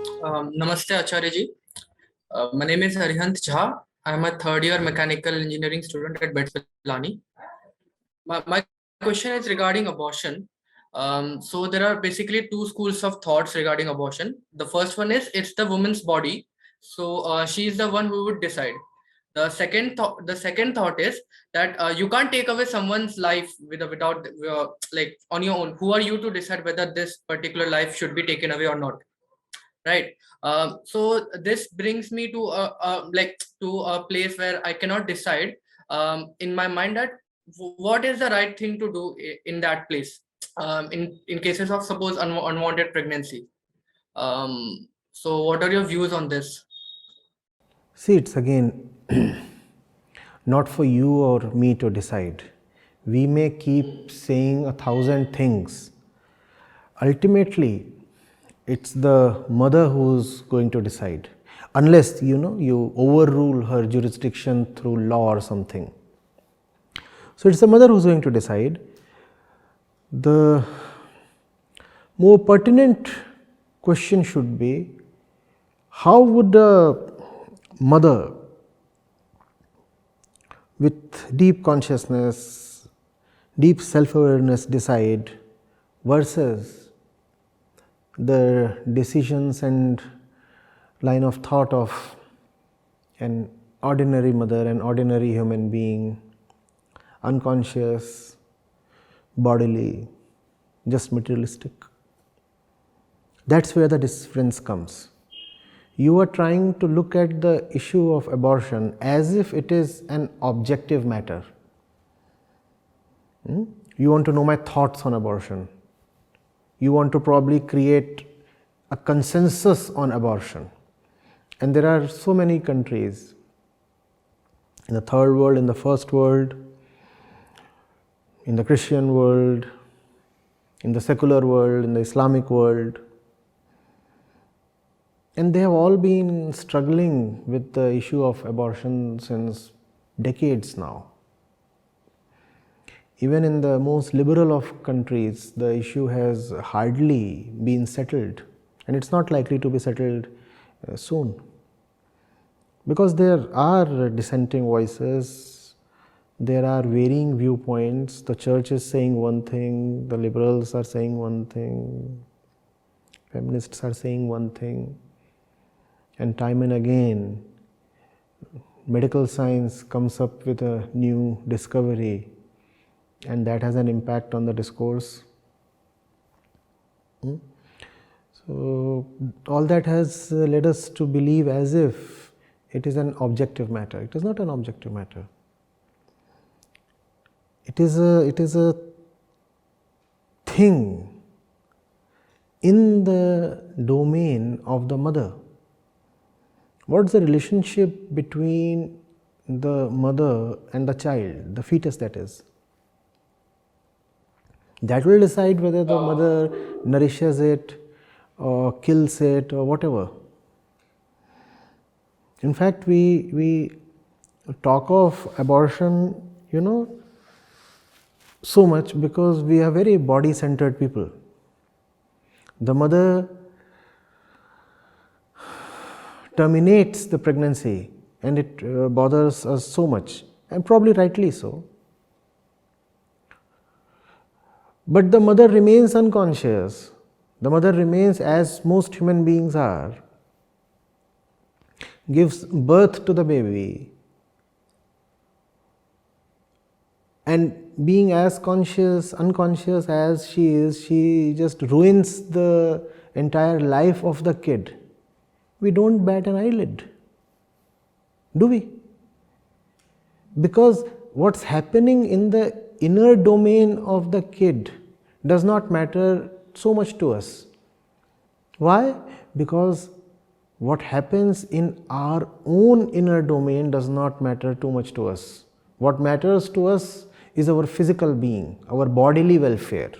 Namaste, Acharya ji. My name is Arihant Jha. I'm a third year mechanical engineering student at BITS Pilani. My question is regarding abortion. So there are basically two schools of thoughts regarding abortion. The first one is it's the woman's body, so she is the one who would decide. The second thought is that you can't take away someone's life without like on your own. Who are you to decide whether this particular life should be taken away or not? Right. So this brings me to a place where I cannot decide in my mind that what is the right thing to do in that place, in cases of suppose unwanted pregnancy. So what are your views on this? See, it's again not for you or me to decide. We may keep saying 1,000 things. Ultimately, it's the mother who's going to decide, unless you overrule her jurisdiction through law or something. So it's the mother who's going to decide. The more pertinent question should be, how would a mother with deep consciousness, deep self-awareness decide versus the decisions and line of thought of an ordinary mother, an ordinary human being, unconscious, bodily, just materialistic. That's where the difference comes. You are trying to look at the issue of abortion as if it is an objective matter. You want to know my thoughts on abortion. You want to probably create a consensus on abortion. And there are so many countries in the third world, in the first world, in the Christian world, in the secular world, in the Islamic world. And they have all been struggling with the issue of abortion since decades now. Even in the most liberal of countries, the issue has hardly been settled, and it's not likely to be settled soon. Because there are dissenting voices, there are varying viewpoints. The church is saying one thing, the liberals are saying one thing, feminists are saying one thing, and time and again, medical science comes up with a new discovery, and that has an impact on the discourse. So all that has led us to believe as if it is an objective matter. It is not an objective matter. It is a thing in the domain of the mother. What's the relationship between the mother and the child, the fetus that is? That will decide whether the mother nourishes it or kills it or whatever. In fact, we talk of abortion, so much because we are very body-centered people. The mother terminates the pregnancy and it bothers us so much, and probably rightly so. But the mother remains unconscious. The mother remains, as most human beings are, gives birth to the baby, and being as unconscious as she is, she just ruins the entire life of the kid. We don't bat an eyelid, do we? Because what's happening in the inner domain of the kid does not matter so much to us. Why? Because what happens in our own inner domain does not matter too much to us. What matters to us is our physical being, our bodily welfare.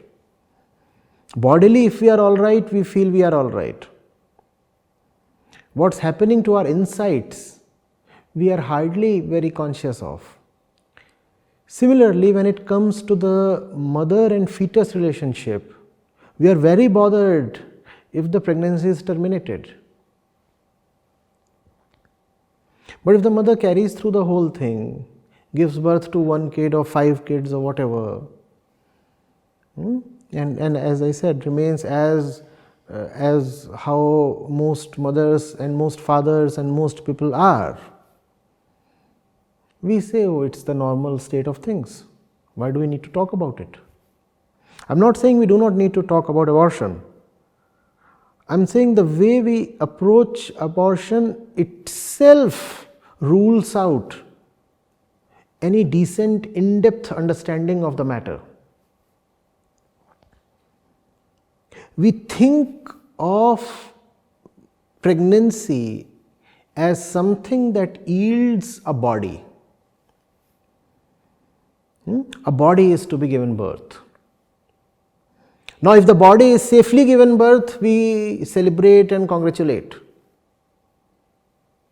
Bodily, if we are all right, we feel we are all right. What's happening to our insides, we are hardly very conscious of. Similarly, when it comes to the mother and fetus relationship, we are very bothered if the pregnancy is terminated. But if the mother carries through the whole thing, gives birth to 1 kid or 5 kids or whatever, and as I said, remains as how most mothers and most fathers and most people are, we say, oh, it's the normal state of things. Why do we need to talk about it? I'm not saying we do not need to talk about abortion. I'm saying the way we approach abortion itself rules out any decent, in-depth understanding of the matter. We think of pregnancy as something that yields a body. A body is to be given birth. Now, if the body is safely given birth, we celebrate and congratulate.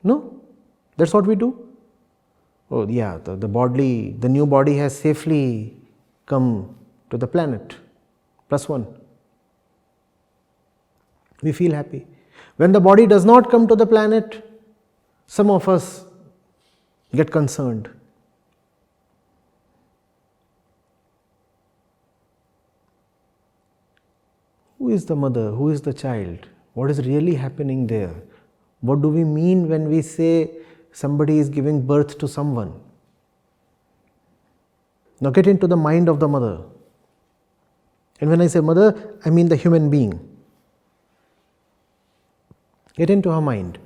No? That's what we do. Oh yeah, the new body has safely come to the planet, +1. We feel happy. When the body does not come to the planet, some of us get concerned. Who is the mother? Who is the child? What is really happening there? What do we mean when we say somebody is giving birth to someone? Now get into the mind of the mother. And when I say mother, I mean the human being. Get into her mind.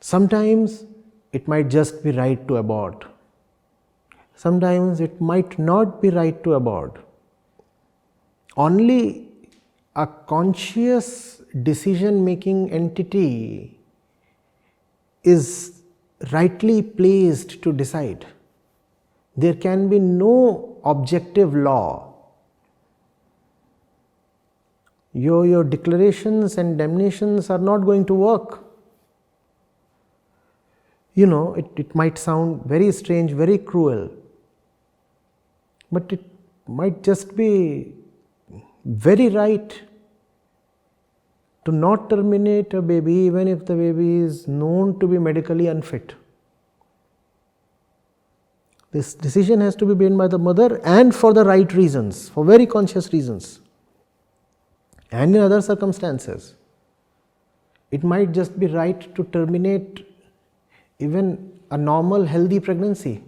Sometimes it might just be right to abort. Sometimes it might not be right to abort. Only a conscious decision-making entity is rightly placed to decide. There can be no objective law. Your declarations and damnations are not going to work. You know, it might sound very strange, very cruel, but it might just be very right to not terminate a baby even if the baby is known to be medically unfit. This decision has to be made by the mother, and for the right reasons, for very conscious reasons. And in other circumstances, it might just be right to terminate even a normal healthy pregnancy.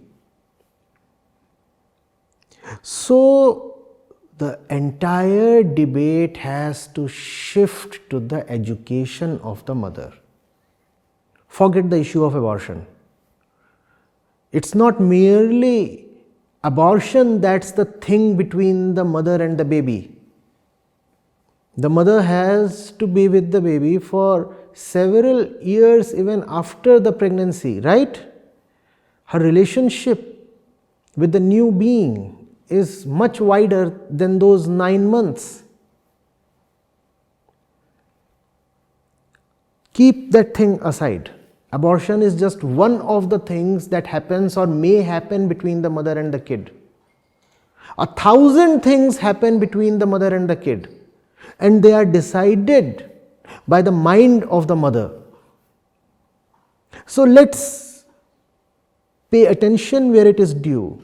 So the entire debate has to shift to the education of the mother. Forget the issue of abortion. It's not merely abortion that's the thing between the mother and the baby. The mother has to be with the baby for several years even after the pregnancy, right? Her relationship with the new being is much wider than those 9 months. Keep that thing aside. Abortion is just one of the things that happens or may happen between the mother and the kid. 1,000 things happen between the mother and the kid, and they are decided by the mind of the mother. So let's pay attention where it is due,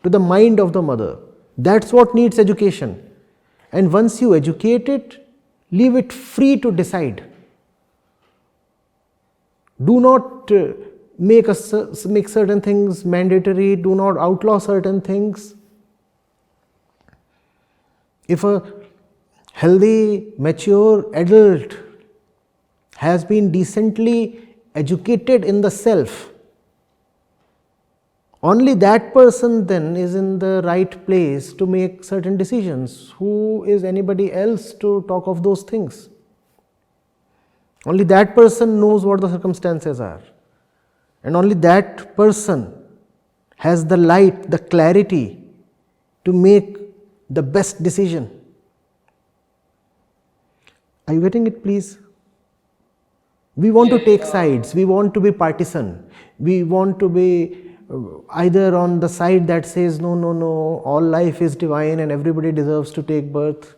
to the mind of the mother. That's what needs education. And once you educate it, leave it free to decide. Do not make certain things mandatory, do not outlaw certain things. If a healthy, mature adult has been decently educated in the self, only that person then is in the right place to make certain decisions. Who is anybody else to talk of those things? Only that person knows what the circumstances are. And only that person has the light, the clarity to make the best decision. Are you getting it, please? We want to take sides. We want to be partisan. We want to be either on the side that says no, all life is divine and everybody deserves to take birth,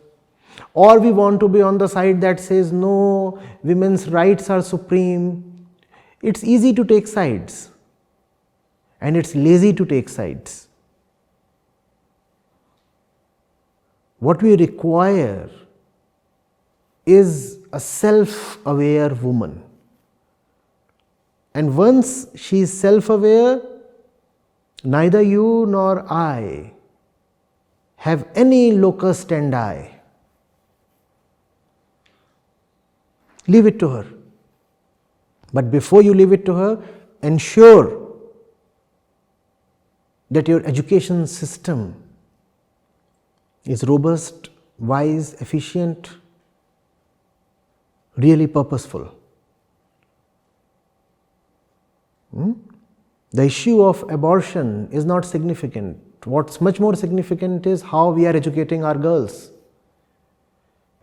or we want to be on the side that says no, women's rights are supreme, It's easy to take sides and it's lazy to take sides. What we require is a self-aware woman. And once she is self-aware, neither you nor I have any locus standi. Leave it to her. But before you leave it to her, ensure that your education system is robust, wise, efficient, really purposeful. The issue of abortion is not significant. What's much more significant is how we are educating our girls.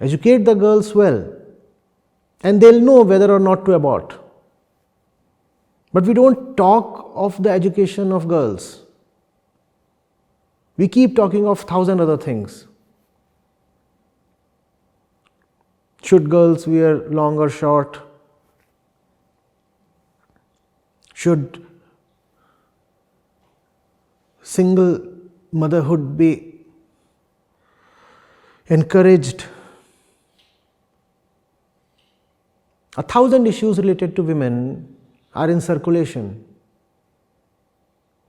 Educate the girls well, and they'll know whether or not to abort. But we don't talk of the education of girls. We keep talking of 1,000 other things. Should girls wear long or short? Should single motherhood be encouraged? 1,000 issues related to women are in circulation.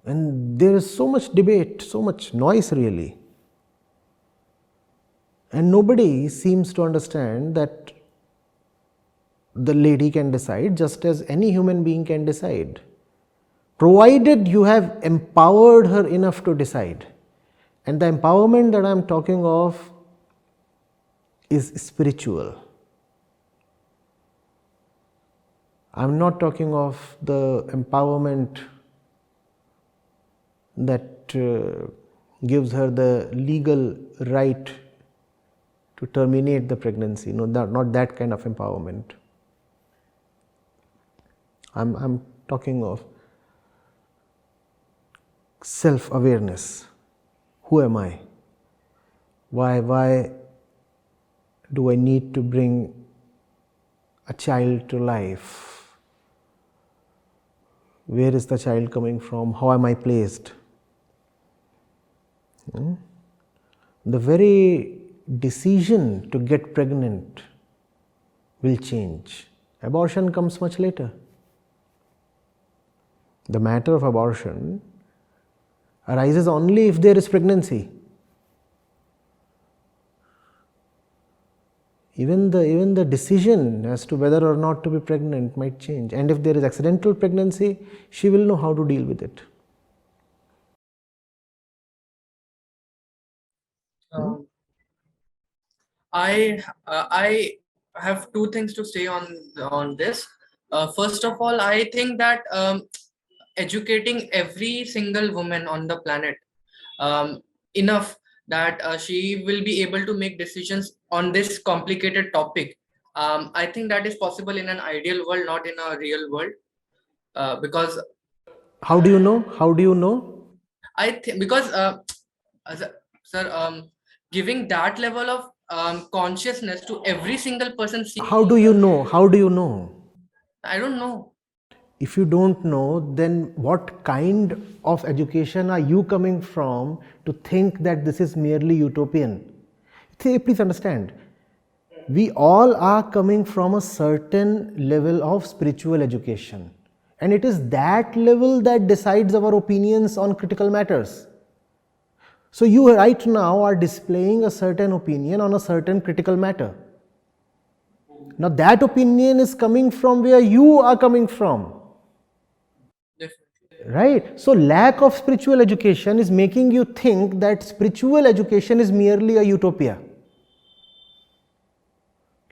And there is so much debate, so much noise really. And nobody seems to understand that the lady can decide just as any human being can decide, provided you have empowered her enough to decide. And the empowerment that I am talking of is spiritual. I am not talking of the empowerment that gives her the legal right to terminate the pregnancy. No, not that kind of empowerment. I'm talking of self-awareness. Who am I? Why do I need to bring a child to life? Where is the child coming from? How am I placed? The very decision to get pregnant will change. Abortion comes much later. The matter of abortion arises only if there is pregnancy. Even the decision as to whether or not to be pregnant might change. And if there is accidental pregnancy, she will know how to deal with it. I have two things to say on this. First of all, I think that educating every single woman on the planet enough that she will be able to make decisions on this complicated topic. I think that is possible in an ideal world, not in a real world, because How do you know? How do you know? I think because sir, giving that level of consciousness to every single person. How do you know? How do you know? I don't know. If you don't know, then what kind of education are you coming from to think that this is merely utopian? Please understand, we all are coming from a certain level of spiritual education, and it is that level that decides our opinions on critical matters. So you right now are displaying a certain opinion on a certain critical matter. Now that opinion is coming from where you are coming from. Right? So lack of spiritual education is making you think that spiritual education is merely a utopia.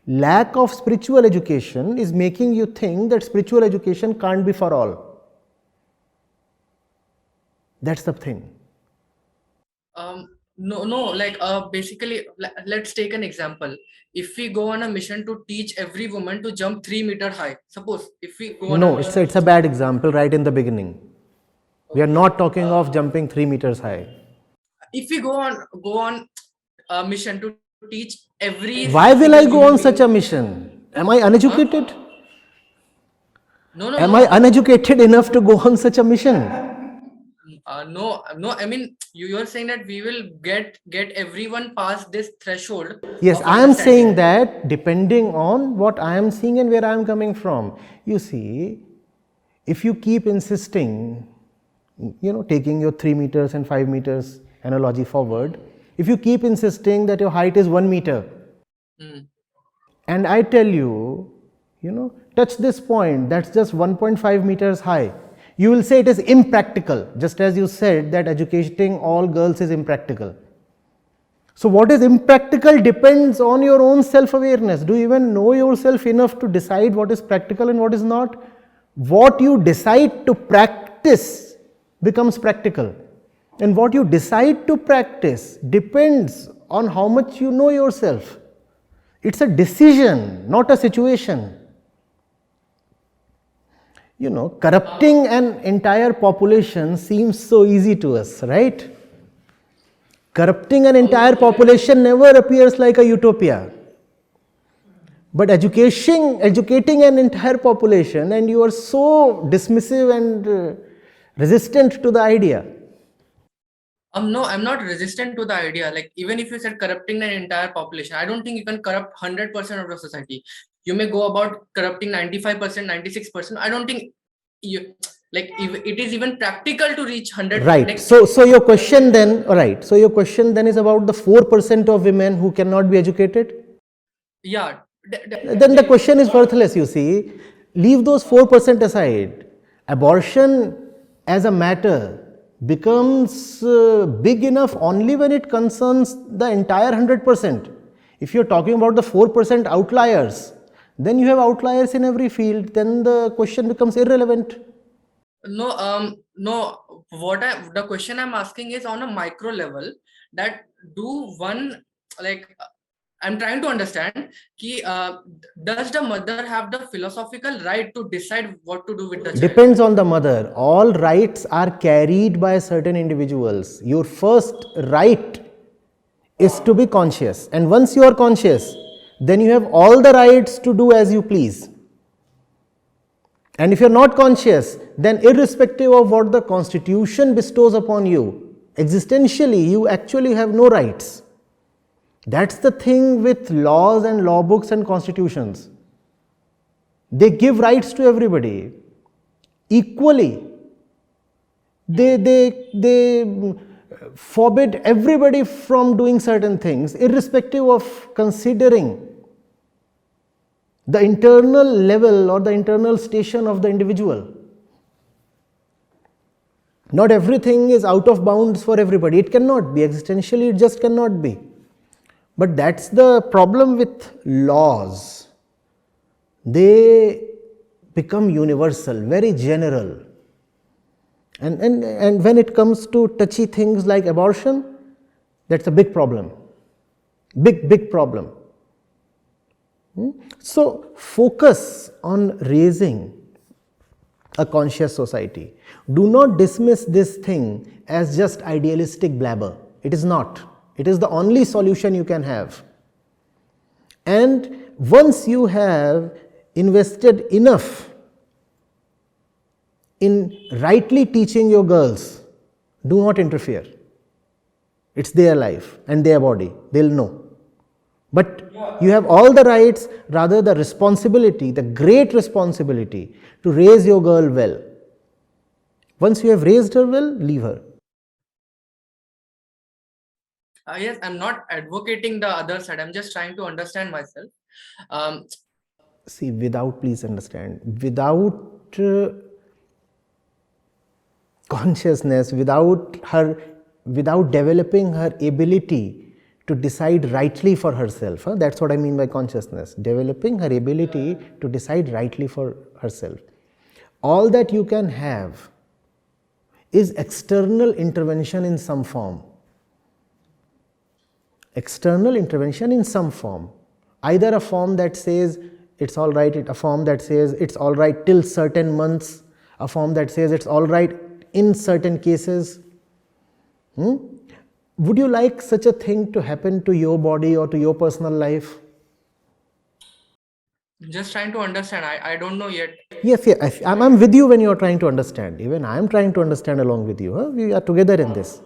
Lack of spiritual education is making you think that spiritual education can't be for all. That's the thing. No, like basically, let's take an example. If we go on a mission to teach every woman to jump 3 meters high, suppose if we go on No, it's a bad example right in the beginning. We are not talking of jumping 3 meters high. If we go on a mission to teach every. Why will I go on such a mission? Am I uneducated? No, no, Am no. I uneducated enough to go on such a mission? No, no. I mean, you're saying that we will get everyone past this threshold Yes, of I am saying understanding. that depending on what I am seeing and where I am coming from. You see, if you keep insisting, taking your 3 meters and 5 meters analogy forward, if you keep insisting that your height is 1 meter, and I tell you, touch this point, that's just 1.5 meters high, you will say it is impractical, just as you said that educating all girls is impractical. So what is impractical depends on your own self-awareness. Do you even know yourself enough to decide what is practical and what is not? What you decide to practice becomes practical. And what you decide to practice depends on how much you know yourself. It's a decision, not a situation. Corrupting an entire population seems so easy to us, right? Corrupting an entire population never appears like a utopia. But educating an entire population, and you are so dismissive and resistant to the idea. No, I'm not resistant to the idea. Like, even if you said corrupting an entire population, I don't think you can corrupt 100% of the society. You may go about corrupting 95%, 96%. I don't think it is even practical to reach 100. Right. Like, So your question then, right. So your question then is about the 4% of women who cannot be educated? yeah. Then the question is worthless, you see. Leave those 4% aside. Abortion as a matter becomes big enough only when it concerns the entire 100%. If you're talking about the 4% outliers, then you have outliers in every field, then the question becomes irrelevant. No, no. The question I'm asking is on a micro level, that I'm trying to understand, does the mother have the philosophical right to decide what to do with the child? Depends on the mother. All rights are carried by certain individuals. Your first right is to be conscious, and once you are conscious, then you have all the rights to do as you please. And if you are not conscious, then irrespective of what the constitution bestows upon you, existentially you actually have no rights. That's the thing with laws and law books and constitutions. They give rights to everybody equally. They forbid everybody from doing certain things, irrespective of considering the internal level or the internal station of the individual. Not everything is out of bounds for everybody. It cannot be. Existentially, it just cannot be. But that's the problem with laws. They become universal, very general. And when it comes to touchy things like abortion, that's a big problem. Big problem. So focus on raising a conscious society. Do not dismiss this thing as just idealistic blabber. It is not. It is the only solution you can have. And once you have invested enough in rightly teaching your girls, do not interfere. It's their life and their body. They'll know. But you have all the rights, rather the responsibility, the great responsibility to raise your girl well. Once you have raised her well, leave her. Yes, I'm not advocating the other side. I'm just trying to understand myself. See, please understand, without consciousness, without developing her ability to decide rightly for herself, that's what I mean by consciousness, developing her ability to decide rightly for herself. All that you can have is external intervention in some form. External intervention in some form. Either a form that says it's all right, a form that says it's all right till certain months, a form that says it's all right in certain cases. Would you like such a thing to happen to your body or to your personal life? Just trying to understand. I don't know yet. Yes, yes, I'm with you when you're trying to understand. Even I'm trying to understand along with you. Huh? We are together in this.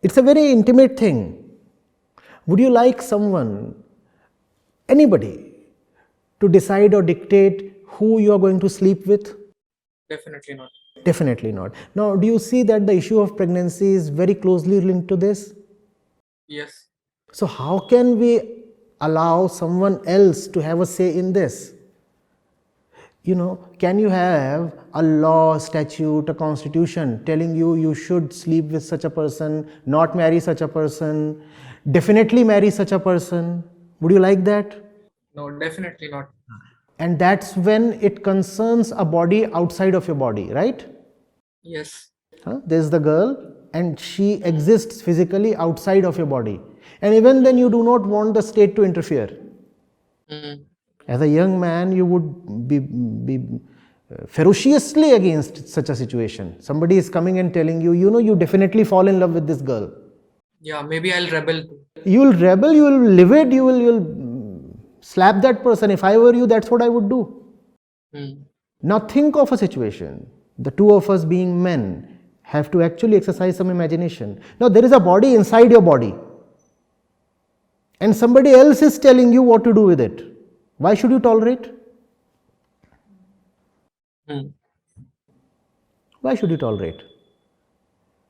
It's a very intimate thing. Would you like someone, anybody, to decide or dictate who you are going to sleep with? Definitely not. Definitely not. Now, do you see that the issue of pregnancy is very closely linked to this? Yes. So, how can we allow someone else to have a say in this? Can you have a law, statute, a constitution telling you should sleep with such a person, not marry such a person, definitely marry such a person? Would you like that? No, definitely not. And that's when it concerns a body outside of your body, right? Yes. There's the girl and she exists physically outside of your body. And even then you do not want the state to interfere. Mm. As a young man, you would be ferociously against such a situation. Somebody is coming and telling you, you definitely fall in love with this girl. Yeah, maybe I'll rebel too. You will rebel, you will livid, you'll slap that person. If I were you, that's what I would do. Mm. Now think of a situation, the two of us being men have to actually exercise some imagination. Now there is a body inside your body and somebody else is telling you what to do with it. Why should you tolerate? Mm. Why should you tolerate?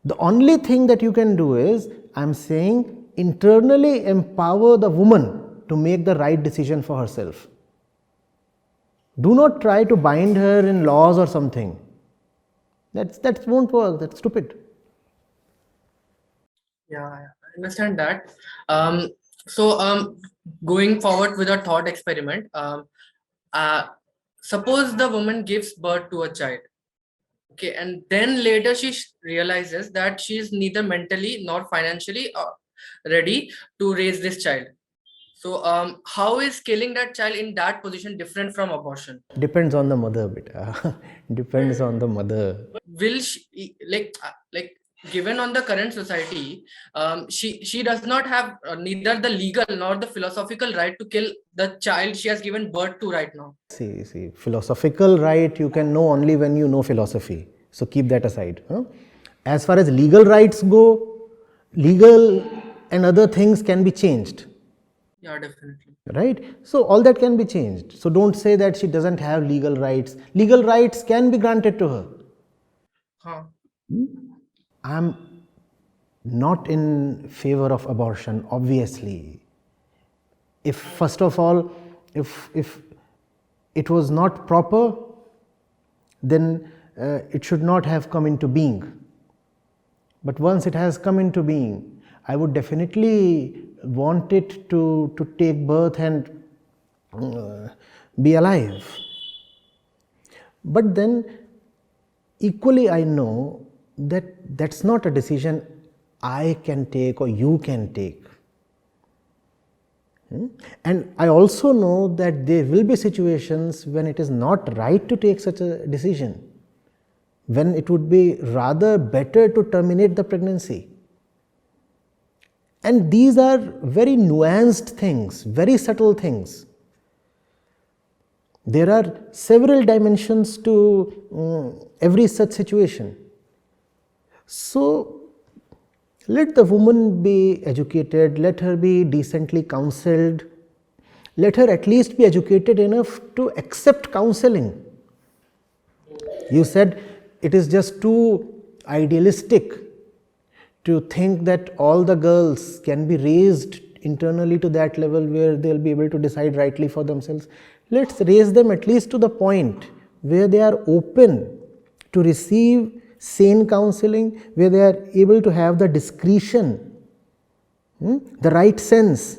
The only thing that you can do is, I'm saying, internally empower the woman to make the right decision for herself. Do not try to bind her in laws or something. That won't work. That's stupid. Yeah, I understand that. So going forward with a thought experiment, suppose the woman gives birth to a child. Okay, and then later she realizes that she is neither mentally nor financially ready to raise this child. So how is killing that child in that position different from abortion? Depends on the mother, beta. Depends on the mother. Will she, like given on the current society, she does not have neither the legal nor the philosophical right to kill the child she has given birth to right now. See, philosophical right you can know only when you know philosophy. So keep that aside. As far as legal rights go, legal and other things can be changed. Yeah, definitely. Right? So all that can be changed. So don't say that she doesn't have legal rights. Legal rights can be granted to her. Huh. I'm not in favor of abortion, obviously. If first of all, if it was not proper, then it should not have come into being. But once it has come into being, I would definitely want it to take birth and be alive. But then equally I know that that's not a decision I can take or you can take. And I also know that there will be situations when it is not right to take such a decision, when it would be rather better to terminate the pregnancy. And these are very nuanced things, very subtle things. There are several dimensions to every such situation. So let the woman be educated, let her be decently counseled, let her at least be educated enough to accept counseling. You said it is just too idealistic to think that all the girls can be raised internally to that level where they'll be able to decide rightly for themselves. Let's raise them at least to the point where they are open to receive sane counseling, where they are able to have the discretion, the right sense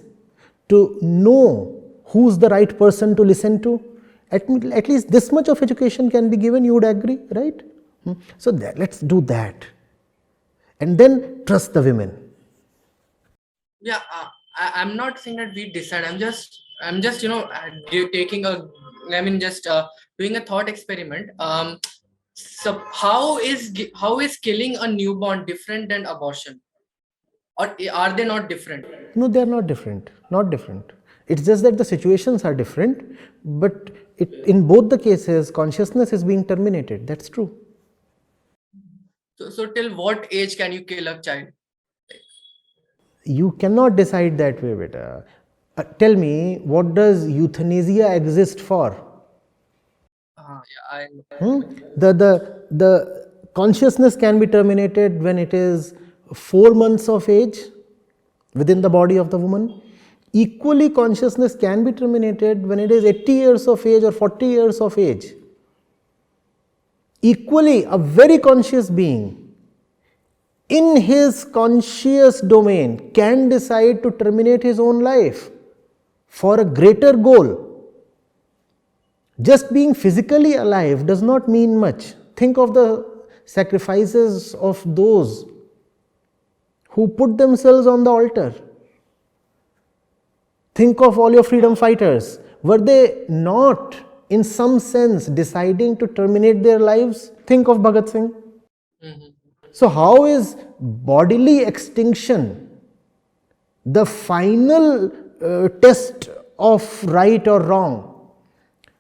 to know who's the right person to listen to. At least this much of education can be given, you would agree, right? So let's do that. And then trust the women. Yeah, I'm not saying that we decide. I'm just taking a, just doing a thought experiment. So how is killing a newborn different than abortion, or are they not different? No, they are not different. Not different. It's just that the situations are different, but in both the cases, consciousness is being terminated. That's true. So till what age can you kill a child? You cannot decide that way, beta. Tell me, what does euthanasia exist for? Yeah, The consciousness can be terminated when it is 4 months of age within the body of the woman. Equally, consciousness can be terminated when it is 80 years of age or 40 years of age. Equally, a very conscious being in his conscious domain can decide to terminate his own life for a greater goal. Just being physically alive does not mean much. Think of the sacrifices of those who put themselves on the altar. Think of all your freedom fighters. Were they not, in some sense, deciding to terminate their lives? Think of Bhagat Singh. So, how is bodily extinction the final test of right or wrong?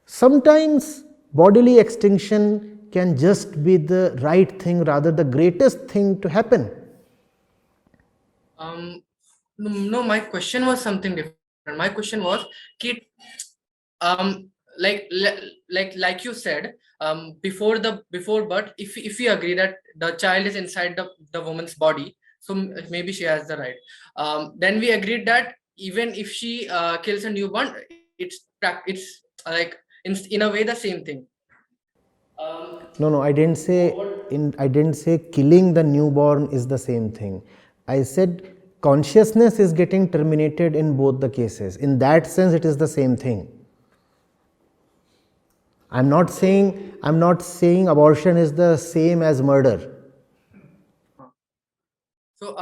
Sometimes bodily extinction can just be the right thing, rather the greatest thing to happen. No, my question was something different. My question was, like you said, before birth, if we agree that the child is inside the woman's body, so maybe she has the right. Then we agreed that even if she kills a newborn, it's like in a way the same thing. No, I didn't say killing the newborn is the same thing. I said consciousness is getting terminated in both the cases. In that sense, it is the same thing. I'm not saying abortion is the same as murder. So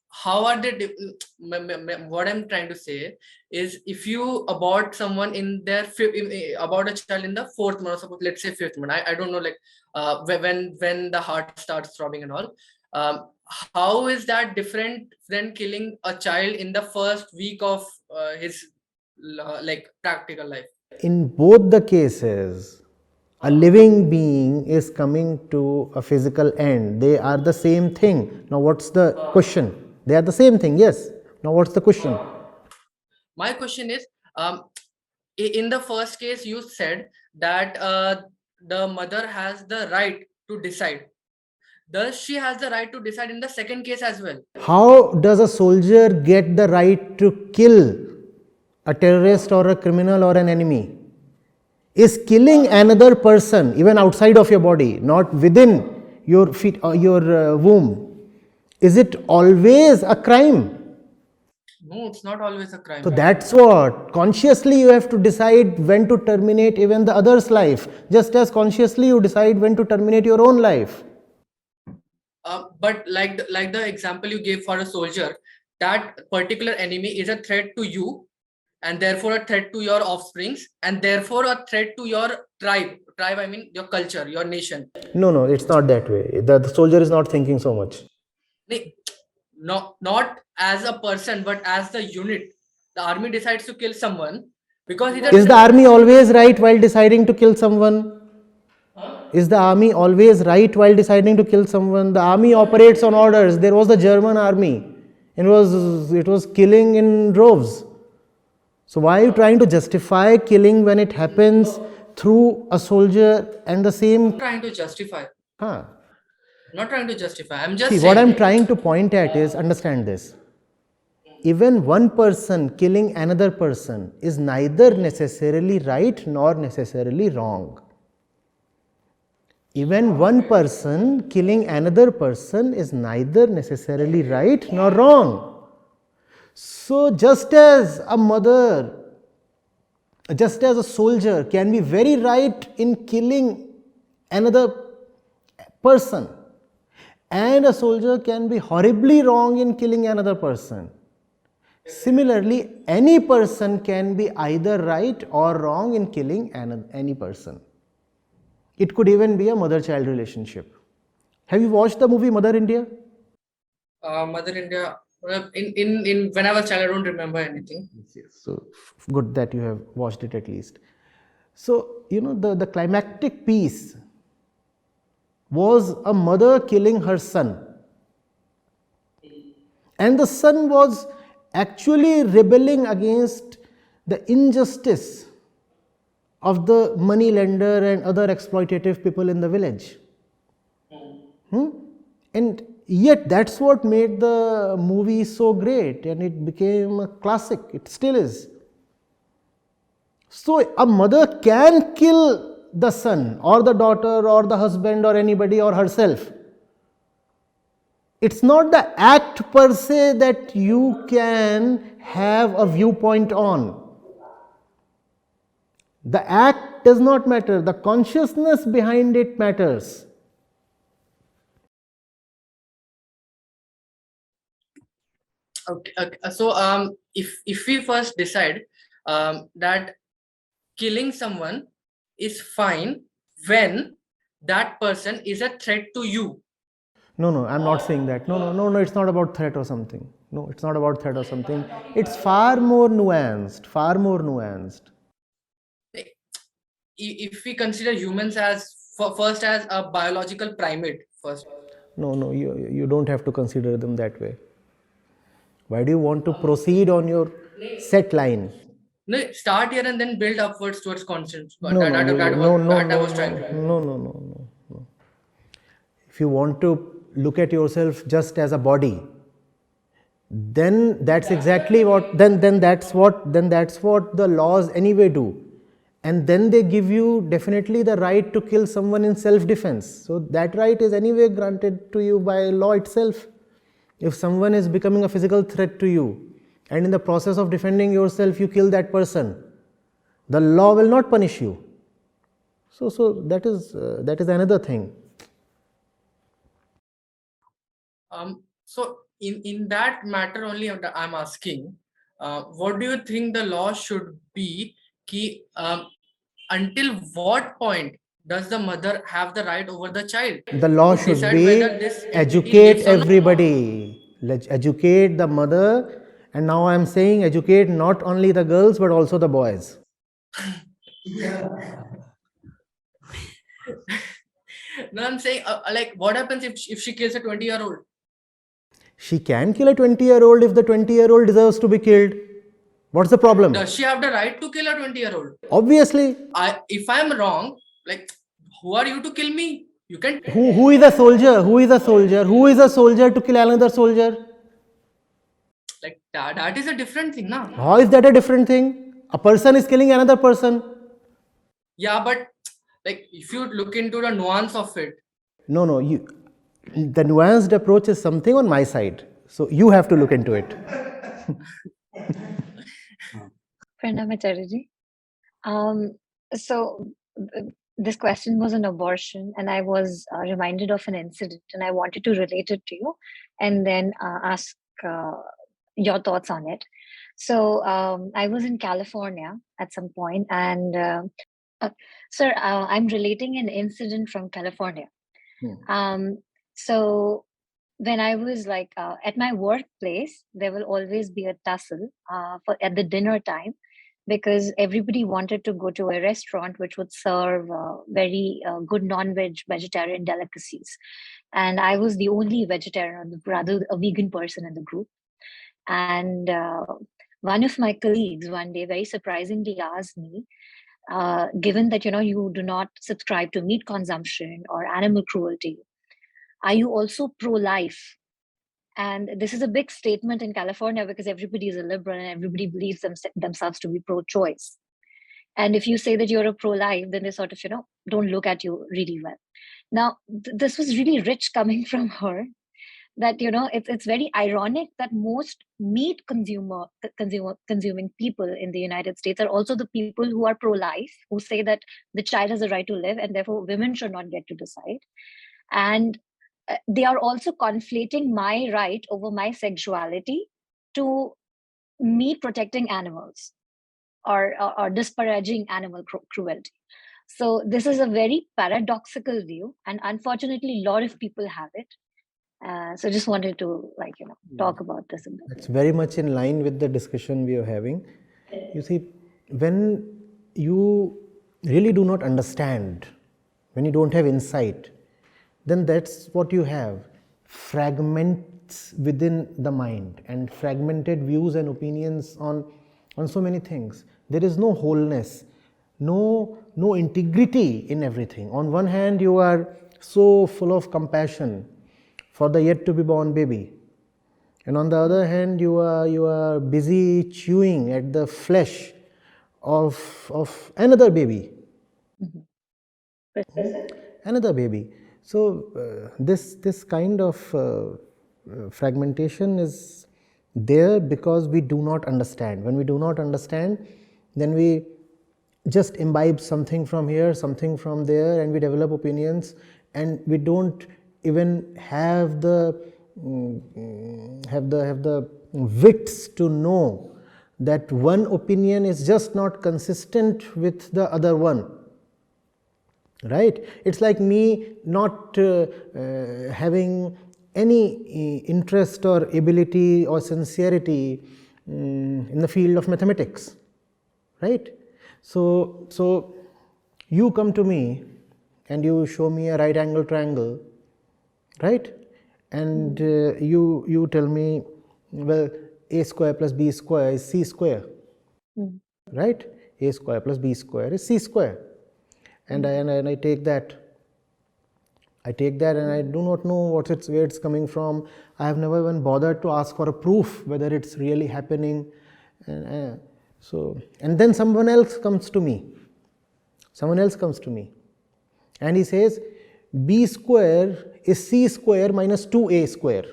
how are they what I'm trying to say is, if you abort someone in their about a child in the 4th month, suppose let's say 5th month, I don't know, like when the heart starts throbbing and all, how is that different than killing a child in the first week of his like practical life? In both the cases, a living being is coming to a physical end. They are the same thing. Now, what's the question? They are the same thing, yes. Now, what's the question? My question is, in the first case, you said that the mother has the right to decide. Does she has the right to decide in the second case as well? How does a soldier get the right to kill a terrorist or a criminal or an enemy? Is killing another person, even outside of your body, not within your feet or your womb, is it always a crime? No, it's not always a crime. So that's what, consciously you have to decide when to terminate even the other's life, just as consciously you decide when to terminate your own life. But like the example you gave for a soldier, that particular enemy is a threat to you, and therefore a threat to your offsprings, and therefore a threat to your tribe. I mean your culture, your nation. No, it's not that way. The soldier is not thinking so much. No, not as a person, but as the unit. The army decides to kill someone because is the army always right while deciding to kill someone? Is the army always right while deciding to kill someone? The army operates on orders. There was the German army. It was killing in droves. So why are you trying to justify killing when it happens through a soldier and the same? I'm trying to justify. Not trying to justify. I'm just See, what I'm trying to point at is, understand this. Even one person killing another person is neither necessarily right nor necessarily wrong. Even one person killing another person is neither necessarily right nor wrong. So, just as a mother, just as a soldier can be very right in killing another person, and a soldier can be horribly wrong in killing another person. Similarly, any person can be either right or wrong in killing any person. It could even be a mother-child relationship. Have you watched the movie Mother India? Mother India, In when I was child, I don't remember anything. Yes. So good that you have watched it at least. So, the climactic piece was a mother killing her son. And the son was actually rebelling against the injustice of the money lender and other exploitative people in the village. And yet that's what made the movie so great, and it became a classic. It still is. So a mother can kill the son or the daughter or the husband or anybody or herself. It's not the act per se that you can have a viewpoint on. The act does not matter, the consciousness behind it matters. Okay, okay. So if we first decide that killing someone is fine when that person is a threat to you. No, I'm not saying that. No, it's not about threat or something. No, it's not about threat or something. It's far more nuanced, far more nuanced. If we consider humans as first as a biological primate first. No, you don't have to consider them that way. Why do you want to proceed on your set line? No, start here and then build upwards towards conscience. But No, no, that I was trying to. no. If you want to look at yourself just as a body, then that's exactly what then that's what the laws anyway do. And then they give you definitely the right to kill someone in self-defense. So that right is anyway granted to you by law itself. If someone is becoming a physical threat to you, and in the process of defending yourself you kill that person, the law will not punish you. So that is another thing. So in that matter only, I'm asking, what do you think the law should be? Until what point does the mother have the right over the child? The law To should decide be whether this entity educate lives or not? everybody. Let's educate the mother, and now I am saying educate not only the girls but also the boys. No, I'm saying, like, what happens if she kills a 20-year-old? She can kill a 20-year-old if the 20-year-old deserves to be killed. What's the problem? Does she have the right to kill a 20-year-old? Obviously. If I'm wrong, like, who are you to kill me? You can. Who is a soldier? Who is a soldier? Who is a soldier to kill another soldier? Like that is a different thing, na? How is that a different thing? A person is killing another person. Yeah, but like if you look into the nuance of it. No, the nuanced approach is something on my side. So you have to look into it. Pranam Acharya. So this question was on abortion, and I was reminded of an incident, and I wanted to relate it to you, and then ask your thoughts on it. So I was in California at some point, and sir, I'm relating an incident from California. So when I was like at my workplace, there will always be a tussle at the dinner time, because everybody wanted to go to a restaurant which would serve very good non-veg vegetarian delicacies. And I was the only vegetarian, or rather a vegan person in the group. And one of my colleagues one day very surprisingly asked me, given that, you do not subscribe to meat consumption or animal cruelty, are you also pro-life? And this is a big statement in California because everybody is a liberal and everybody believes themselves to be pro-choice. And if you say that you're a pro-life, then they sort of, don't look at you really well. Now, this was really rich coming from her, that, it's very ironic that most meat consuming people in the United States are also the people who are pro-life, who say that the child has a right to live and therefore women should not get to decide. And they are also conflating my right over my sexuality to me protecting animals or disparaging animal cruelty. So this is a very paradoxical view, and unfortunately a lot of people have it. So just wanted to talk about this a bit. It's very much in line with the discussion we are having. You see, when you really do not understand, when you don't have insight, then that's what you have. Fragments within the mind and fragmented views and opinions on so many things. There is no wholeness, no integrity in everything. On one hand, you are so full of compassion for the yet to be born baby, and on the other hand, you are busy chewing at the flesh of another baby. Another baby. So this kind of fragmentation is there because we do not understand. When we do not understand, then we just imbibe something from here, something from there, and we develop opinions, and we don't even have the wits to know that one opinion is just not consistent with the other one. Right? It's like me not having any interest or ability or sincerity in the field of mathematics. Right? So you come to me and you show me a right angle triangle, right? And you tell me, well, a square plus b square is c square, right? A square plus b square is c square. And I take that. And I do not know where it's coming from. I have never even bothered to ask for a proof whether it's really happening. And then someone else comes to me. And he says, b square is c square minus 2a square.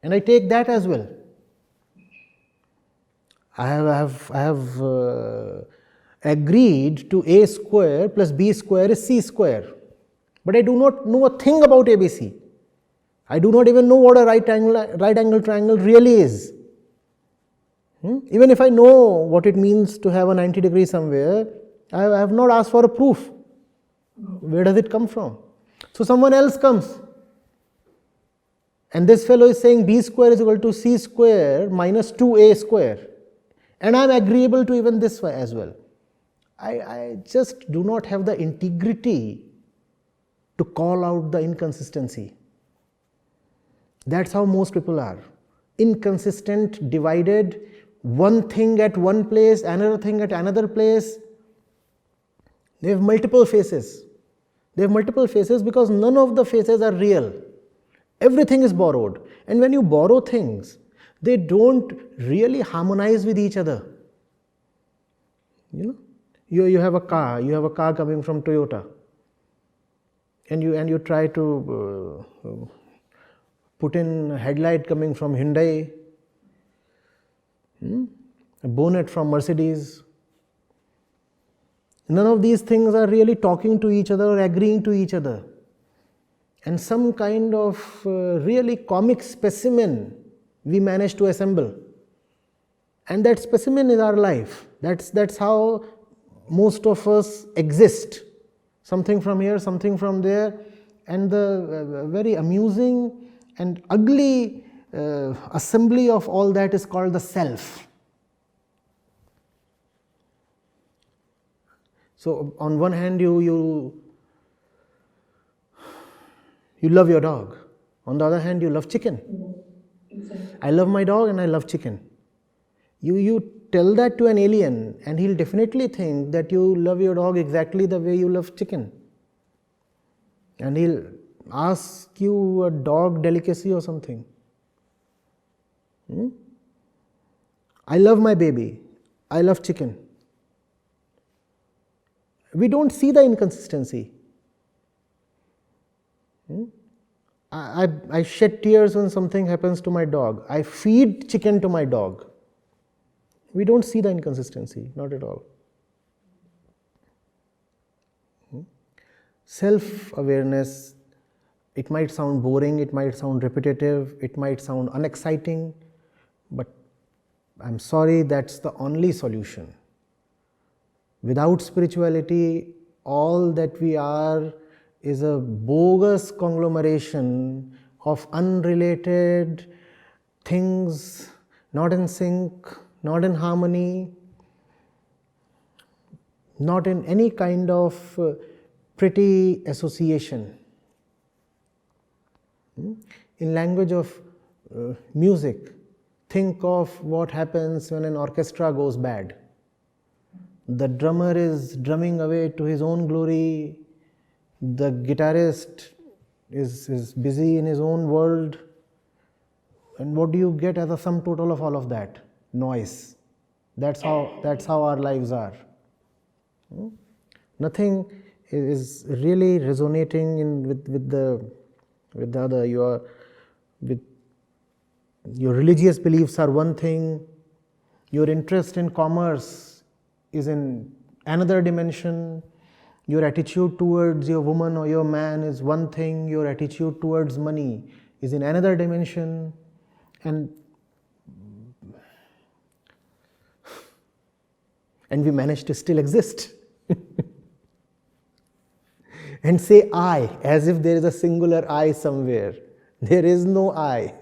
And I take that as well. I have agreed to a square plus b square is c square. But I do not know a thing about ABC. I do not even know what a right angle triangle really is. Even if I know what it means to have a 90 degree somewhere, I have not asked for a proof. Where does it come from? So someone else comes. And this fellow is saying b square is equal to c square minus 2a square. And I am agreeable to even this as well. I just do not have the integrity to call out the inconsistency. That's how most people are. Inconsistent, divided, one thing at one place, another thing at another place. They have multiple faces. Because none of the faces are real. Everything is borrowed. And when you borrow things, they don't really harmonize with each other. You have a car coming from Toyota, and you try to put in a headlight coming from Hyundai, a bonnet from Mercedes. None of these things are really talking to each other or agreeing to each other. And some kind of really comic specimen we manage to assemble. And that specimen is our life. That's how most of us exist. Something from here, something from there. And the very amusing and ugly assembly of all that is called the self. So on one hand, you love your dog. On the other hand, you love chicken. I love my dog and I love chicken. You tell that to an alien and he'll definitely think that you love your dog exactly the way you love chicken. And he'll ask you a dog delicacy or something. I love my baby. I love chicken. We don't see the inconsistency. I shed tears when something happens to my dog. I feed chicken to my dog. We don't see the inconsistency, not at all. Self-awareness, it might sound boring, it might sound repetitive, it might sound unexciting, but I'm sorry, that's the only solution. Without spirituality, all that we are is a bogus conglomeration of unrelated things, not in sync, not in harmony, not in any kind of pretty association. In language of music, think of what happens when an orchestra goes bad. The drummer is drumming away to his own glory, the guitarist is busy in his own world, and what do you get as a sum total of all of that? Noise. That's how our lives are. Nothing is really resonating with the other. Your religious beliefs are one thing, your interest in commerce is in another dimension, your attitude towards your woman or your man is one thing, your attitude towards money is in another dimension, and we manage to still exist and say I, as if there is a singular I somewhere. There is no I.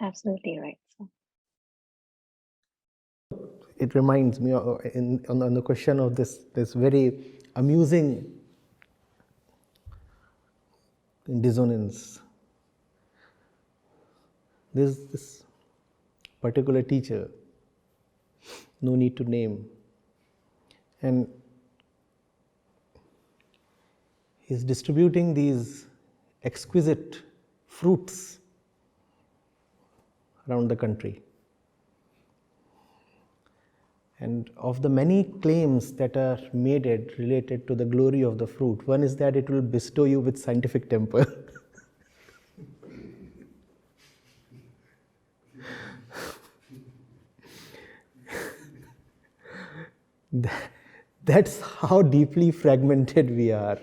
Absolutely right. It reminds me on the question of this very amusing dissonance. This particular teacher, no need to name, and he's distributing these exquisite fruits around the country. And of the many claims that are made related to the glory of the fruit, one is that it will bestow you with scientific temper. That's how deeply fragmented we are.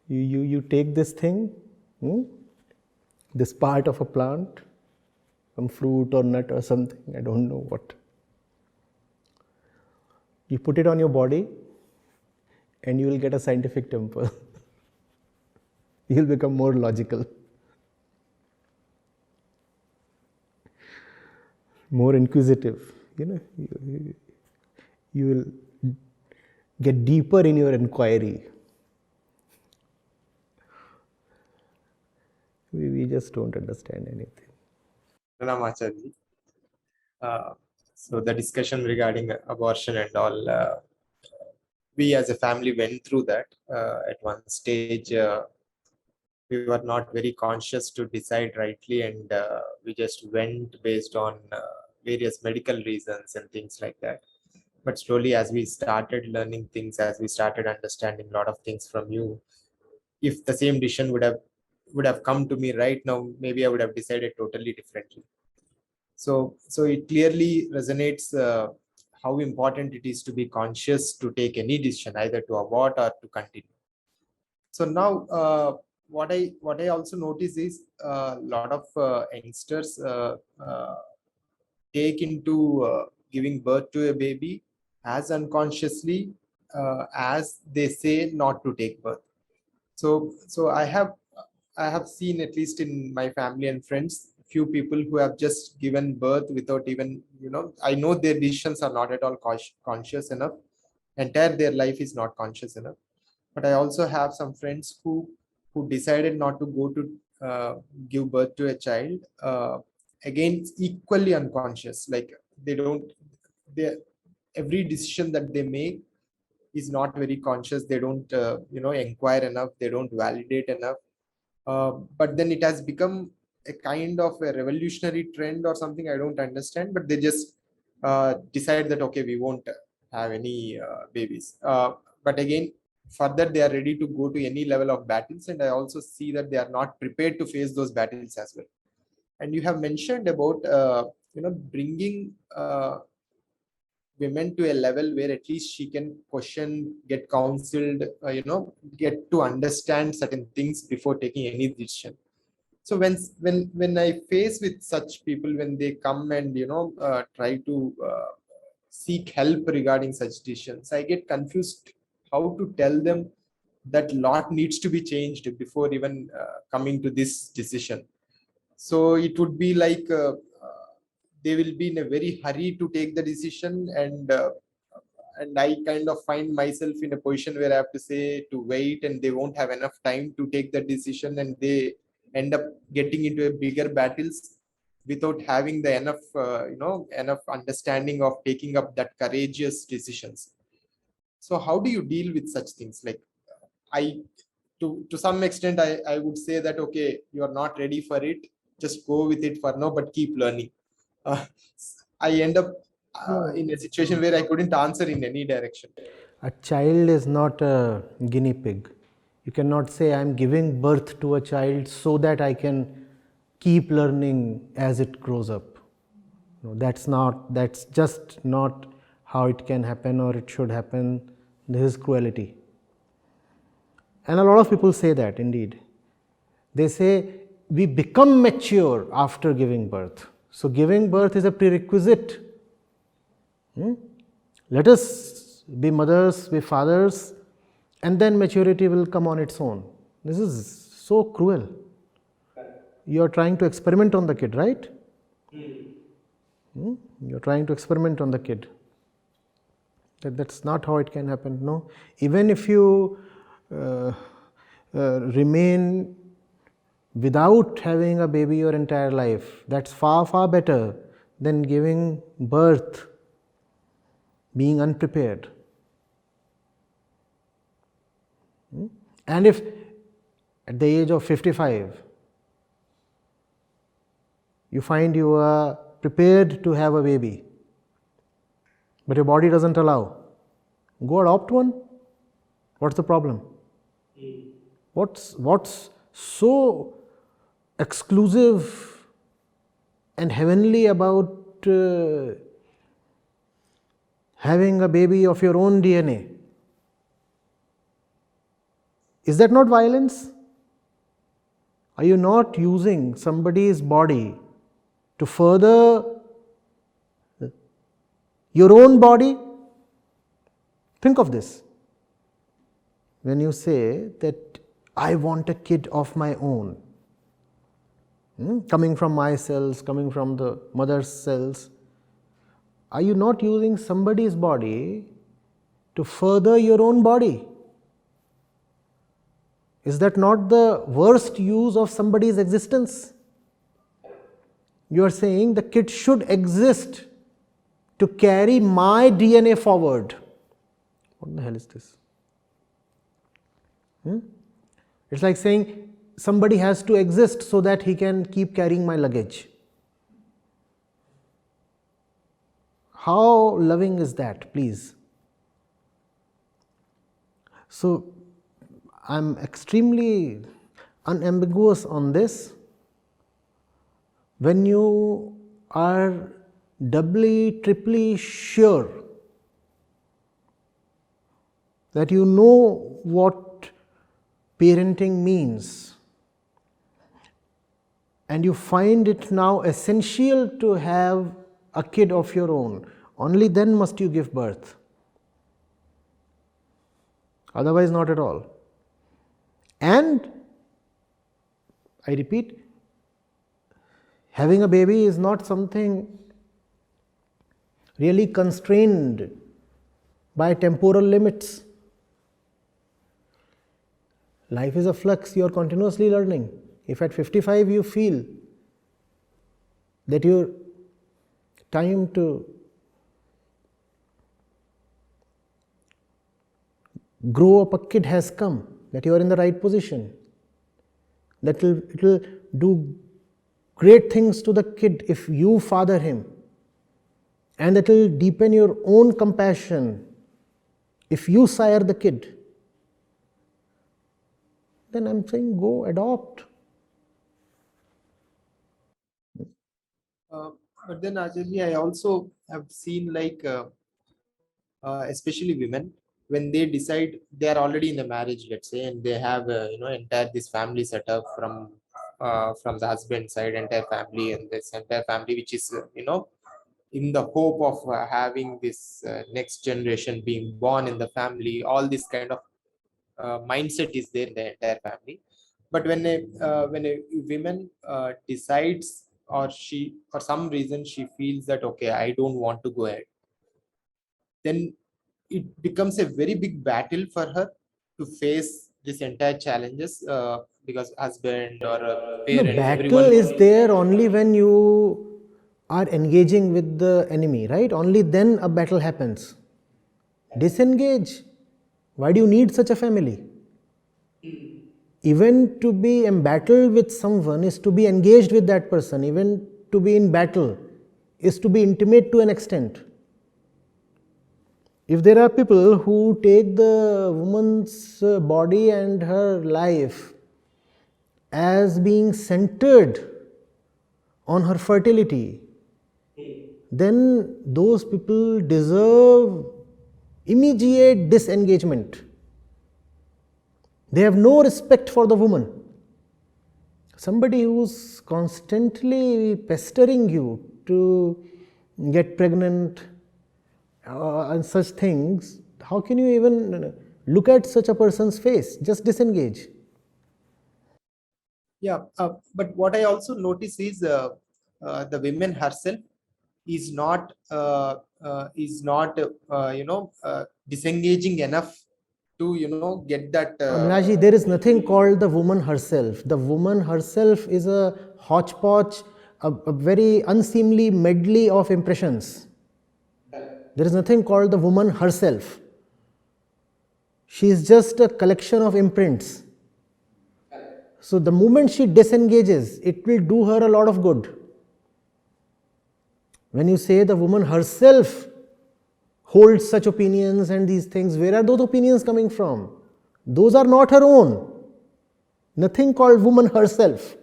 You take this thing, this part of a plant, some fruit or nut or something, I don't know what. You put it on your body and you will get a scientific temper. You will become more logical, more inquisitive. You will get deeper in your inquiry. We just don't understand anything. Acharya. So the discussion regarding abortion and all, we as a family went through that. At one stage, we were not very conscious to decide rightly, and we just went based on various medical reasons and things like that. But slowly, as we started learning things, as we started understanding a lot of things from you, if the same decision would have come to me right now, maybe I would have decided totally differently. So it clearly resonates how important it is to be conscious to take any decision, either to abort or to continue. So now, what I also notice is a lot of youngsters take into giving birth to a baby as unconsciously as they say not to take birth. So I have seen, at least in my family and friends, few people who have just given birth without even, I know their decisions are not at all conscious enough. Entire their life is not conscious enough. But I also have some friends who decided not to go to give birth to a child, again equally unconscious. Like every decision that they make is not very conscious. They don't inquire enough, they don't validate enough, but then it has become a kind of a revolutionary trend or something. I don't understand, but they just decide that, okay, we won't have any babies, but again further they are ready to go to any level of battles, and I also see that they are not prepared to face those battles as well. And you have mentioned about bringing women to a level where at least she can question, get counseled, get to understand certain things before taking any decision. So when I face with such people, when they come and try to seek help regarding such decisions. I get confused how to tell them that lot needs to be changed before even coming to this decision. So it would be like they will be in a very hurry to take the decision, and I kind of find myself in a position where I have to say to wait, and they won't have enough time to take the decision, and they end up getting into a bigger battles without having the enough enough understanding of taking up that courageous decisions. So how do you deal with such things? Like, I to some extent I would say that, okay, you are not ready for it, just go with it for now, but keep learning. uh, I end up in a situation where I couldn't answer in any direction. A child is not a guinea pig. You cannot say, I'm giving birth to a child so that I can keep learning as it grows up. No, that's just not how it can happen or it should happen. This is cruelty. And a lot of people say that, indeed. They say, we become mature after giving birth. So giving birth is a prerequisite. Let us be mothers, be fathers, and then maturity will come on its own. This is so cruel. You are trying to experiment on the kid, right? You are trying to experiment on the kid. That's not how it can happen. No, even if you remain without having a baby your entire life, that's far, far better than giving birth being unprepared. And if at the age of 55 you find you are prepared to have a baby, but your body doesn't allow, go adopt one. What's the problem? What's so exclusive and heavenly about having a baby of your own DNA? Is that not violence? Are you not using somebody's body to further your own body? Think of this. When you say that I want a kid of my own, coming from my cells, coming from the mother's cells, are you not using somebody's body to further your own body? Is that not the worst use of somebody's existence? You are saying the kid should exist to carry my DNA forward. What the hell is this? It's like saying somebody has to exist so that he can keep carrying my luggage. How loving is that, please? So, I'm extremely unambiguous on this. When you are doubly, triply sure that you know what parenting means, and you find it now essential to have a kid of your own, only then must you give birth. Otherwise, not at all. And I repeat, having a baby is not something really constrained by temporal limits. Life is a flux, you are continuously learning. If at 55 you feel that your time to grow up a kid has come, that you are in the right position, that it will do great things to the kid if you father him, and that will deepen your own compassion if you sire the kid, then I'm saying go adopt. But then, Acharya, I also have seen, like, especially women, when they decide they are already in the marriage, let's say, and they have entire this family setup from the husband side, entire family, and this entire family which is in the hope of having this next generation being born in the family. All this kind of mindset is there in the entire family. But when a woman decides, or she, for some reason, she feels that, okay, I don't want to go ahead, then it becomes a very big battle for her to face this entire challenges, because husband or No, parents, battle everyone. is there only when you are engaging with the enemy, right? Only then a battle happens. Disengage. Why do you need such a family? Even to be embattled with someone is to be engaged with that person. Even to be in battle is to be intimate to an extent. If there are people who take the woman's body and her life as being centered on her fertility, then those people deserve immediate disengagement. They have no respect for the woman. Somebody who's constantly pestering you to get pregnant and such things, how can you even look at such a person's face? Just disengage. Yeah, but what I also notice is the women herself is not disengaging enough to get that. Abhinashi, there is nothing called the woman herself. The woman herself is a hodgepodge, a very unseemly medley of impressions. There is nothing called the woman herself. She is just a collection of imprints. So the moment she disengages, it will do her a lot of good. When you say the woman herself holds such opinions and these things, where are those opinions coming from? Those are not her own. Nothing called woman herself.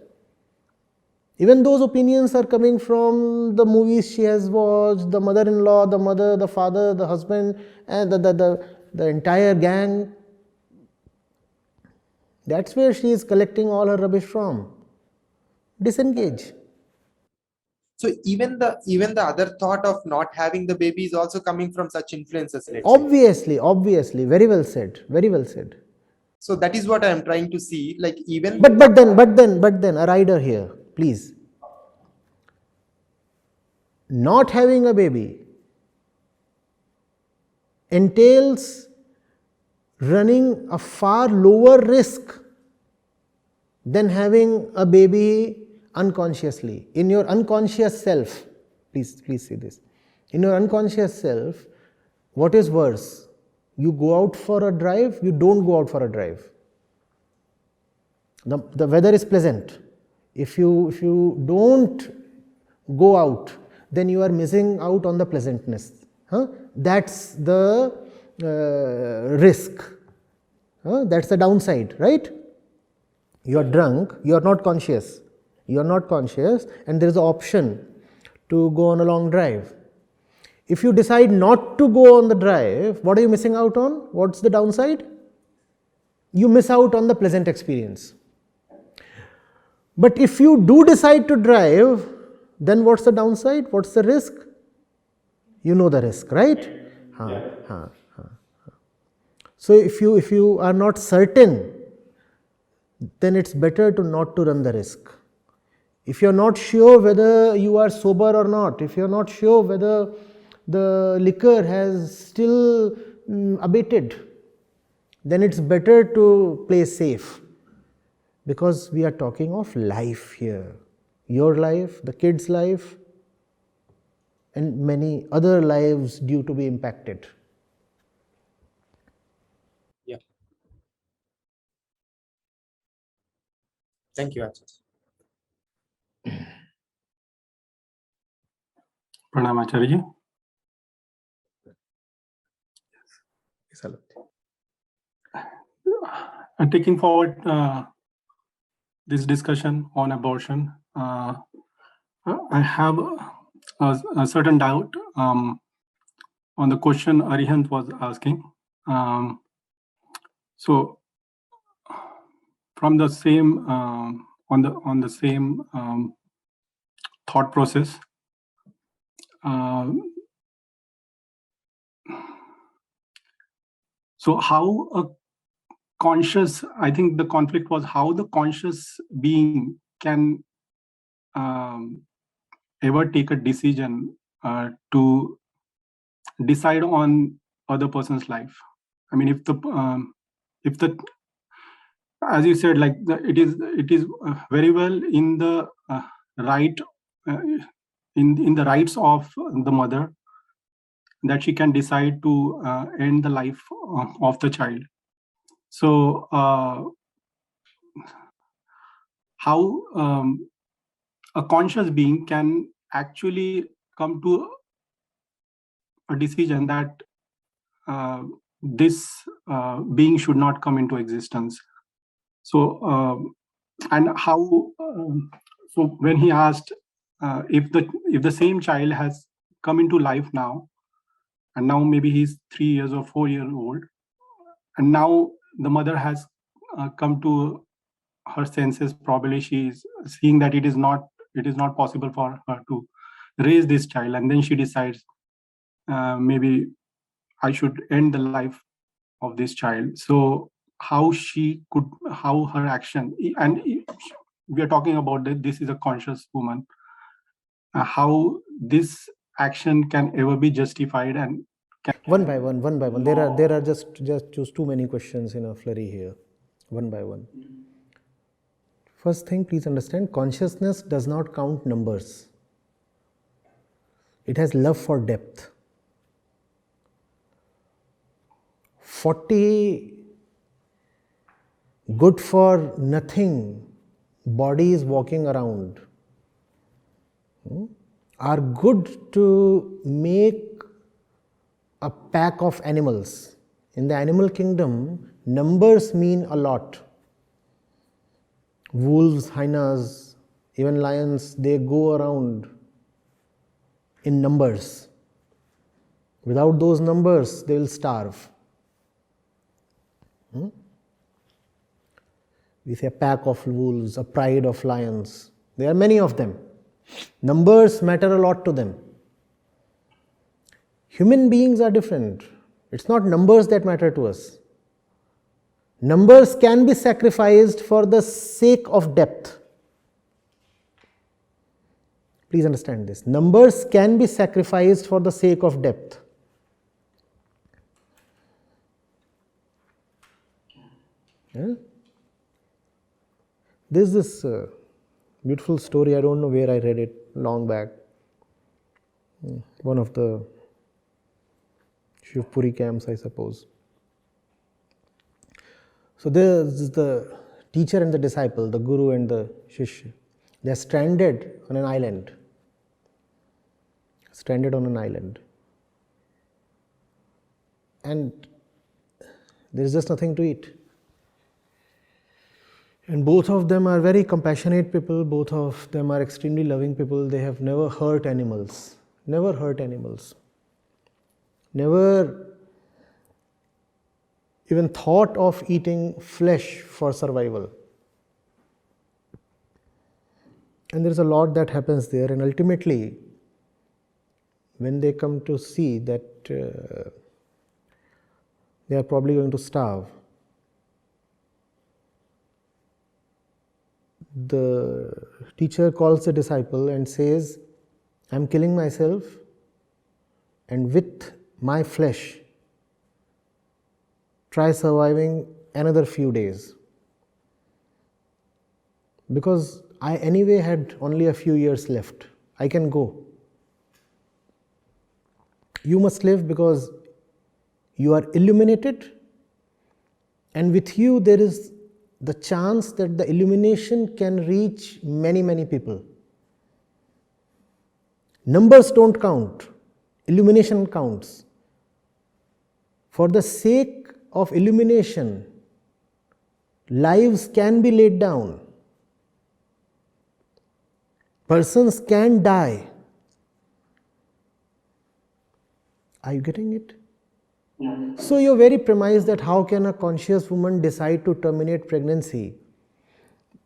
Even those opinions are coming from the movies she has watched, the mother-in-law, the mother, the father, the husband, and the entire gang. That's where she is collecting all her rubbish from. Disengage. So even the other thought of not having the baby is also coming from such influences. Let's say. Obviously, very well said. Very well said. So that is what I am trying to see. Like even. But then, a rider here, please. Not having a baby entails running a far lower risk than having a baby unconsciously. In your unconscious self, please say this. In your unconscious self, what is worse? You go out for a drive, you don't go out for a drive. The weather is pleasant. If you don't go out, then you are missing out on the pleasantness. That's the risk. That's the downside, right? You are drunk, you are not conscious. You are not conscious, and there is an option to go on a long drive. If you decide not to go on the drive, what are you missing out on? What's the downside? You miss out on the pleasant experience. But if you do decide to drive, then what's the downside? What's the risk? You know the risk, right? So if you are not certain, then it's better to not to run the risk. If you're not sure whether you are sober or not, if you're not sure whether the liquor has still abated, then it's better to play safe, because we are talking of life here. Your life, the kid's life, and many other lives due to be impacted. Yeah. Thank you, Acharya. Pranam Acharya. And taking forward this discussion on abortion, I have a certain doubt on the question Arihant was asking. So, from the same on the same thought process, so how a conscious, I think the conflict was how the conscious being can ever take a decision to decide on other person's life. I mean, if the as you said, like it is very well in the right in the rights of the mother that she can decide to end the life of the child. So how a conscious being can actually come to a decision that this being should not come into existence. So and how so when he asked if the same child has come into life now, and now maybe he's 3 years or 4 years old, and now the mother has come to her senses, probably she is seeing that it is not possible for her to raise this child, and then she decides maybe I should end the life of this child. So how her action, and we are talking about that this is a conscious woman, how this action can ever be justified, and One by one. There are just too many questions in a flurry here. One by one. First thing, please understand, consciousness does not count numbers. It has love for depth. 40 good for nothing bodies walking around are good to make a pack of animals. In the animal kingdom, numbers mean a lot. Wolves, hyenas, even lions, they go around in numbers. Without those numbers, they will starve. We say a pack of wolves, a pride of lions. There are many of them. Numbers matter a lot to them. Human beings are different. It's not numbers that matter to us. Numbers can be sacrificed for the sake of depth. Please understand this. Numbers can be sacrificed for the sake of depth. Yeah? There's this beautiful story, I don't know where I read it long back. One of the Shivpuri camps, I suppose. So there's the teacher and the disciple, the guru and the shishya. They are stranded on an island. And there is just nothing to eat. And both of them are very compassionate people, both of them are extremely loving people. They have never hurt animals. Never even thought of eating flesh for survival. And there is a lot that happens there, and ultimately, when they come to see that they are probably going to starve, the teacher calls the disciple and says, I am killing myself, and with my flesh, try surviving another few days. Because I anyway had only a few years left. I can go. You must live because you are illuminated, and with you there is the chance that the illumination can reach many, many people. Numbers don't count. Illumination counts. For the sake of illumination, lives can be laid down. Persons can die. Are you getting it? Yeah. So your very premise that how can a conscious woman decide to terminate pregnancy?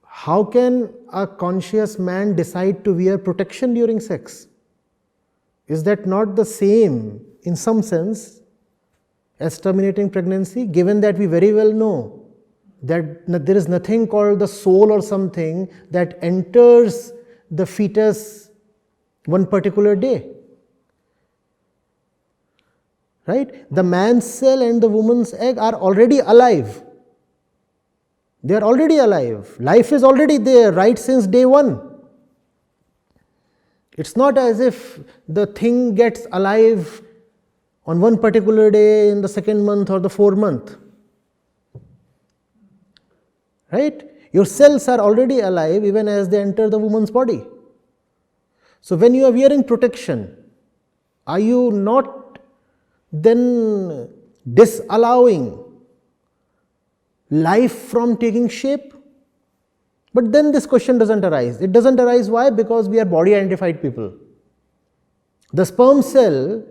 How can a conscious man decide to wear protection during sex? Is that not the same in some sense as terminating pregnancy, given that we very well know that there is nothing called the soul or something that enters the fetus one particular day? Right? The man's cell and the woman's egg are already alive. They are already alive. Life is already there right since day one. It's not as if the thing gets alive on one particular day in the second month or the 4th month. Right? Your cells are already alive even as they enter the woman's body. So when you are wearing protection, are you not then disallowing life from taking shape? But then this question doesn't arise. It doesn't arise why? Because we are body identified people. The sperm cell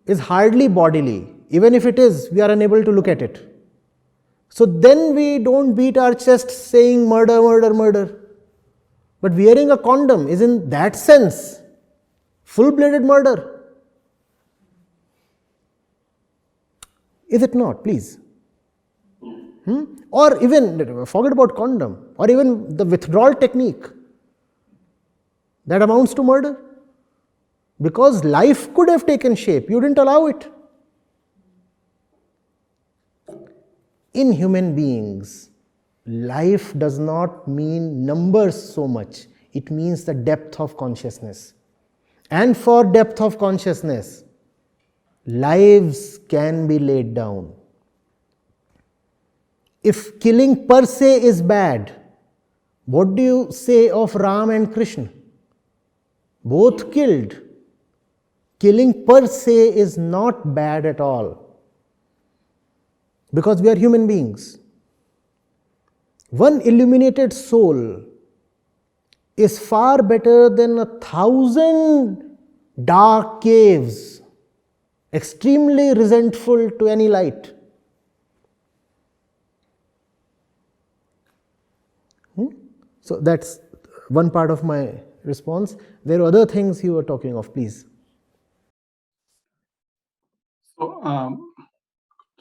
is hardly bodily. Even if it is, we are unable to look at it. So then we don't beat our chest saying murder, murder, murder. But wearing a condom is in that sense full-blooded murder. Is it not? Please. Or even, forget about condom, or even the withdrawal technique that amounts to murder. Because life could have taken shape, you didn't allow it. In human beings, life does not mean numbers so much, it means the depth of consciousness. And for depth of consciousness, lives can be laid down. If killing per se is bad, what do you say of Ram and Krishna? Both killed. Killing per se is not bad at all, because we are human beings. One illuminated soul is far better than 1,000 dark caves, extremely resentful to any light. So that's one part of my response. There are other things you were talking of, please. So,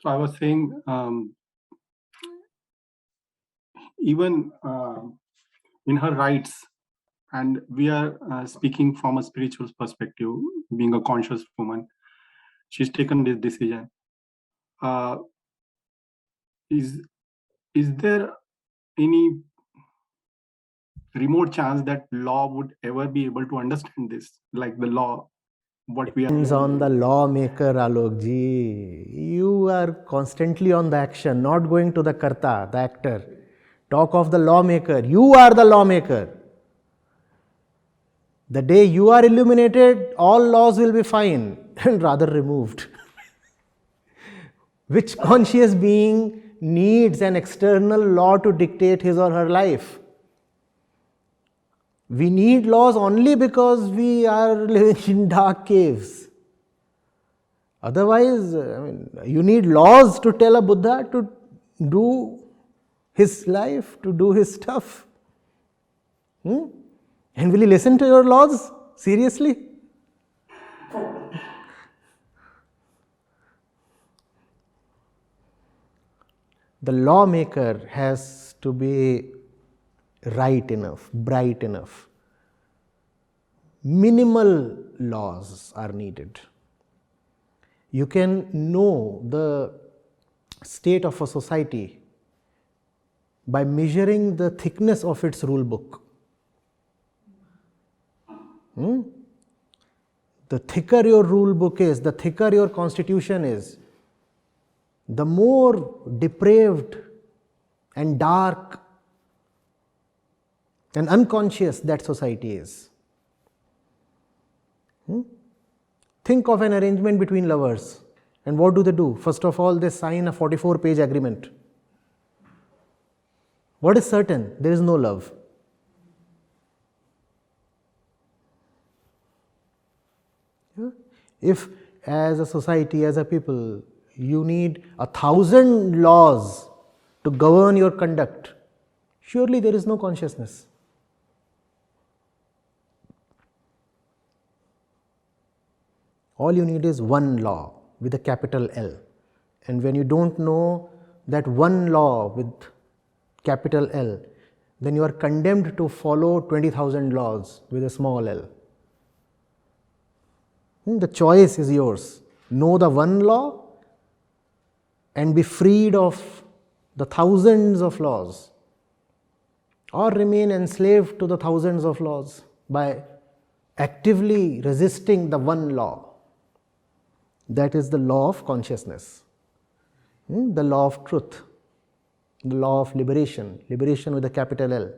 I was saying, even in her rights, and we are speaking from a spiritual perspective, being a conscious woman, she's taken this decision. Is there any remote chance that law would ever be able to understand this, like the law, what we are Depends on the lawmaker, Alok ji. You are constantly on the action, not going to the karta, the actor. Talk of the lawmaker. You are the lawmaker. The day you are illuminated, all laws will be fine and rather removed. Which conscious being needs an external law to dictate his or her life? We need laws only because we are living in dark caves. Otherwise, you need laws to tell a Buddha to do his life, to do his stuff. And will he listen to your laws? Seriously? The lawmaker has to be right enough, bright enough. Minimal laws are needed. You can know the state of a society by measuring the thickness of its rule book. The thicker your rule book is, the thicker your constitution is, the more depraved and dark and unconscious that society is. Think of an arrangement between lovers, and what do? First of all, they sign a 44-page agreement. What is certain? There is no love. If as a society, as a people, you need 1,000 laws to govern your conduct, surely there is no consciousness. All you need is one law with a capital L. And when you don't know that one law with capital L, then you are condemned to follow 20,000 laws with a small l. The choice is yours. Know the one law and be freed of the thousands of laws, or remain enslaved to the thousands of laws by actively resisting the one law. That is the law of consciousness, the law of truth, the law of liberation, liberation with a capital L.